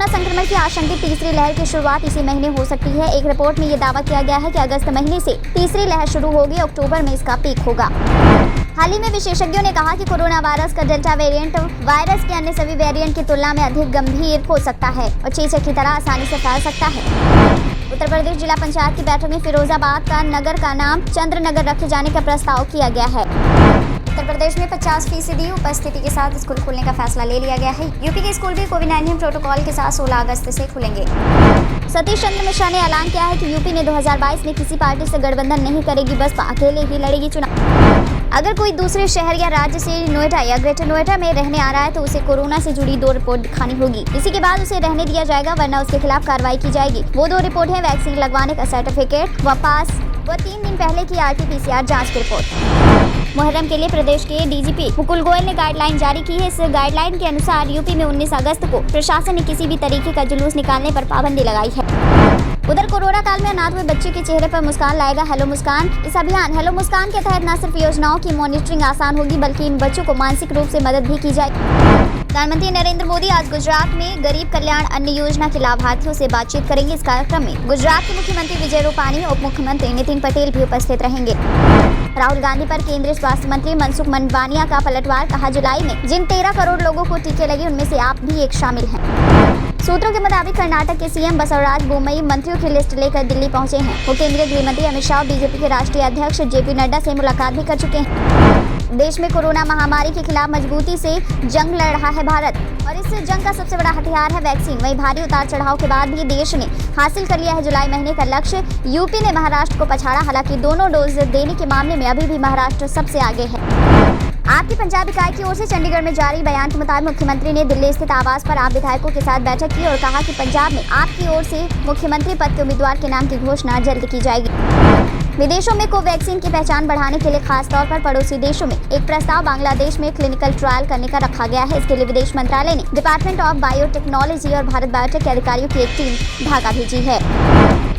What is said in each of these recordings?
Corona संक्रमण की आशंकित तीसरी लहर की शुरुआत इसी महीने हो सकती है। एक रिपोर्ट में ये दावा किया गया है कि अगस्त महीने से तीसरी लहर शुरू होगी, अक्टूबर में इसका पीक होगा। हाल ही में विशेषज्ञों ने कहा कि कोरोना वायरस का डेल्टा वेरिएंट वायरस के अन्य सभी वेरिएंट की तुलना में अधिक गंभीर हो सकता है और चेचक की तरह आसानी से फैल सकता है। उत्तर प्रदेश जिला पंचायत की बैठक में फिरोजाबाद का नगर का नाम चंद्रनगर रखे जाने का प्रस्ताव किया गया है। उत्तर प्रदेश में 50% उपस्थिति के साथ स्कूल खोलने का फैसला ले लिया गया है। यूपी के स्कूल भी कोविड-19 प्रोटोकॉल के साथ 16 अगस्त से खुलेंगे। सतीश चंद्र मिश्रा ने ऐलान किया है कि यूपी ने 2022 में किसी पार्टी से गठबंधन नहीं करेगी, बसपा अकेले ही लड़ेगी चुनाव। अगर कोई दूसरे शहर या राज्य से नोएडा या ग्रेटर नोएडा में रहने आ रहा है तो उसे कोरोना से जुड़ी 2 रिपोर्ट दिखानी होगी। इसी के बाद उसे रहने दिया जाएगा, वरना उसके खिलाफ कार्रवाई की जाएगी। वो 2 रिपोर्ट है वैक्सीन लगवाने का सर्टिफिकेट व पास व 3 दिन पहले की RT-PCR जांच की रिपोर्ट। मुहर्रम के लिए प्रदेश के डीजीपी मुकुल गोयल ने गाइडलाइन जारी की है। इस गाइडलाइन के अनुसार यूपी में 19 अगस्त को प्रशासन ने किसी भी तरीके का जुलूस निकालने पर पाबंदी लगाई है। उधर कोरोना काल में अनाथ हुए बच्चे के चेहरे पर मुस्कान लाएगा हेलो मुस्कान। इस अभियान हेलो मुस्कान के तहत न सिर्फ योजनाओं की मॉनिटरिंग आसान होगी, बल्कि इन बच्चों को मानसिक रूप से मदद भी की जाएगी। प्रधानमंत्री नरेंद्र मोदी आज गुजरात में गरीब कल्याण अन्न योजना के लाभार्थियों से बातचीत करेंगे। इस कार्यक्रम में गुजरात के मुख्यमंत्री विजय रूपाणी, उप मुख्यमंत्री नितिन पटेल भी उपस्थित रहेंगे। राहुल गांधी पर केंद्रीय स्वास्थ्य मंत्री मनसुख मंडाविया का पलटवार, कहा जुलाई में जिन 13 करोड़ लोगों को टीके लगे उनमें से आप भी एक शामिल हैं। सूत्रों के मुताबिक कर्नाटक के सीएम बसवराज बोम्मई मंत्रियों की लिस्ट लेकर दिल्ली पहुंचे हैं। वो केंद्रीय गृह मंत्री अमित शाह और बीजेपी के राष्ट्रीय अध्यक्ष JP नड्डा से मुलाकात भी कर चुके हैं। देश में कोरोना महामारी के खिलाफ मजबूती से जंग लड़ रहा है भारत और इस जंग का सबसे बड़ा हथियार है वैक्सीन। वहीं भारी उतार चढ़ाव के बाद भी देश ने हासिल कर लिया है जुलाई महीने का लक्ष्य। यूपी ने महाराष्ट्र को पछाड़ा, हालांकि दोनों डोज देने के मामले में अभी भी महाराष्ट्र सबसे आगे है। आपकी पंजाब इकाई की ओर से चंडीगढ़ में जारी बयान के मुताबिक मुख्यमंत्री ने दिल्ली स्थित आवास पर आप विधायकों के साथ बैठक की और कहा कि पंजाब में आपकी ओर से मुख्यमंत्री पद के उम्मीदवार के नाम की घोषणा जल्द की जाएगी। विदेशों में कोवैक्सीन की पहचान बढ़ाने के लिए खास तौर पर पड़ोसी देशों में एक प्रस्ताव बांग्लादेश में क्लिनिकल ट्रायल करने का रखा गया है। इसके लिए विदेश मंत्रालय ने डिपार्टमेंट ऑफ बायोटेक्नोलॉजी और भारत बायोटेक के अधिकारियों की एक टीम ढाका भेजी है।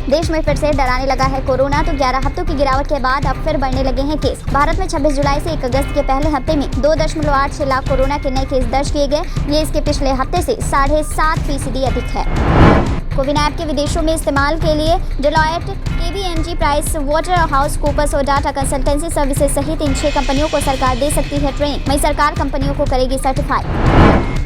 देश में फिर से डराने लगा है कोरोना, तो 11 हफ्तों की गिरावट के बाद अब फिर बढ़ने लगे हैं केस। भारत में 26 जुलाई से 1 अगस्त के पहले हफ्ते में 2.86 लाख कोरोना के नए केस दर्ज किए गए। ये इसके पिछले हफ्ते से 7.5% अधिक है। कोविन ऐप के विदेशों में इस्तेमाल के लिए Deloitte, KPMG, Price Waterhouse Coopers और डाटा कंसल्टेंसी सर्विसेज सहित इन 6 कंपनियों को सरकार दे सकती है ट्रेन। वहीं सरकार कंपनियों को करेगी सर्टिफाई।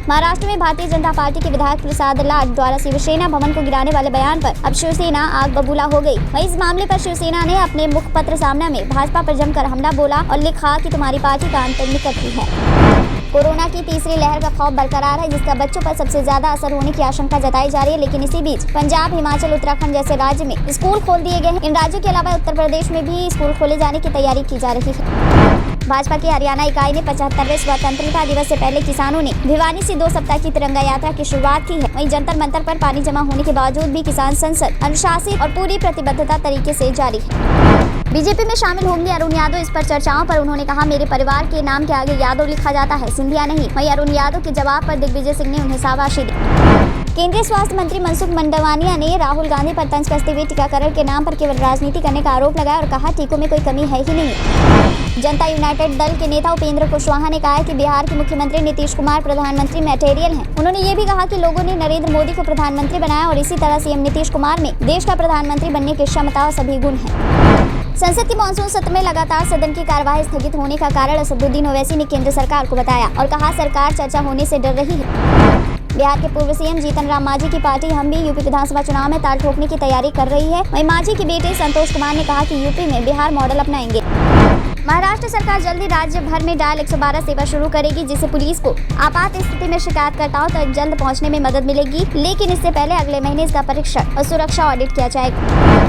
महाराष्ट्र में भारतीय जनता पार्टी के विधायक प्रसाद लाड द्वारा शिवसेना भवन को गिराने वाले बयान पर अब शिवसेना आग बबूला हो गई। वहीं इस मामले पर शिवसेना ने अपने मुखपत्र सामना में भाजपा पर जमकर हमला बोला और लिखा कि तुम्हारी पार्टी का अंत निकट ही है। कोरोना की तीसरी लहर का खौफ बरकरार है, जिसका बच्चों पर सबसे ज्यादा असर होने की आशंका जताई जा रही है। लेकिन इसी बीच पंजाब, हिमाचल, उत्तराखंड जैसे राज्य में स्कूल खोल दिए गए हैं। इन राज्यों के अलावा उत्तर प्रदेश में भी स्कूल खोले जाने की तैयारी की जा रही है। भाजपा की हरियाणा इकाई ने 75वें स्वतंत्रता दिवस से पहले किसानों ने भिवानी से 2 सप्ताह की तिरंगा यात्रा की शुरुआत की है। वहीं जंतर मंतर पर पानी जमा होने के बावजूद भी किसान संसद अनुशासित और पूरी प्रतिबद्धता तरीके से जारी है। बीजेपी में शामिल होंगे अरुण यादव। इस पर चर्चाओं पर उन्होंने कहा, मेरे परिवार के नाम के आगे यादव लिखा जाता है, सिंधिया नहीं। वहीं अरुण यादव के जवाब पर दिग्विजय सिंह ने उन्हें शाबाशी दी। केंद्रीय स्वास्थ्य मंत्री मनसुख मंडाविया ने राहुल गांधी पर तंज कसते हुए टीकाकरण के नाम पर केवल राजनीति करने का आरोप लगाया और कहा, टीकों में कोई कमी है ही नहीं। जनता यूनाइटेड दल के नेता उपेंद्र कुशवाहा ने कहा है कि बिहार के मुख्यमंत्री नीतीश कुमार प्रधानमंत्री मटेरियल हैं। उन्होंने ये भी कहा कि लोगों ने नरेंद्र मोदी को प्रधानमंत्री बनाया और इसी तरह सीएम नीतीश कुमार में देश का प्रधानमंत्री बनने की क्षमता और सभी गुण हैं। संसद के मानसून सत्र में लगातार सदन की कार्यवाही स्थगित होने का कारण असदुद्दीन ओवैसी ने केंद्र सरकार को बताया और कहा, सरकार चर्चा होने से डर रही है। बिहार के पूर्व सीएम जीतन राम मांझी की पार्टी हम भी यूपी विधानसभा चुनाव में ताल ठोकने की तैयारी कर रही है। वहीं मांझी के बेटे संतोष कुमार ने कहा कि यूपी में बिहार मॉडल अपनाएंगे। महाराष्ट्र सरकार जल्द ही राज्य भर में डायल 112 सेवा शुरू करेगी, जिससे पुलिस को आपात स्थिति में शिकायतकर्ताओं तक जल्द पहुंचने में मदद मिलेगी। लेकिन इससे पहले अगले महीने इसका परीक्षण और सुरक्षा ऑडिट किया जाएगा।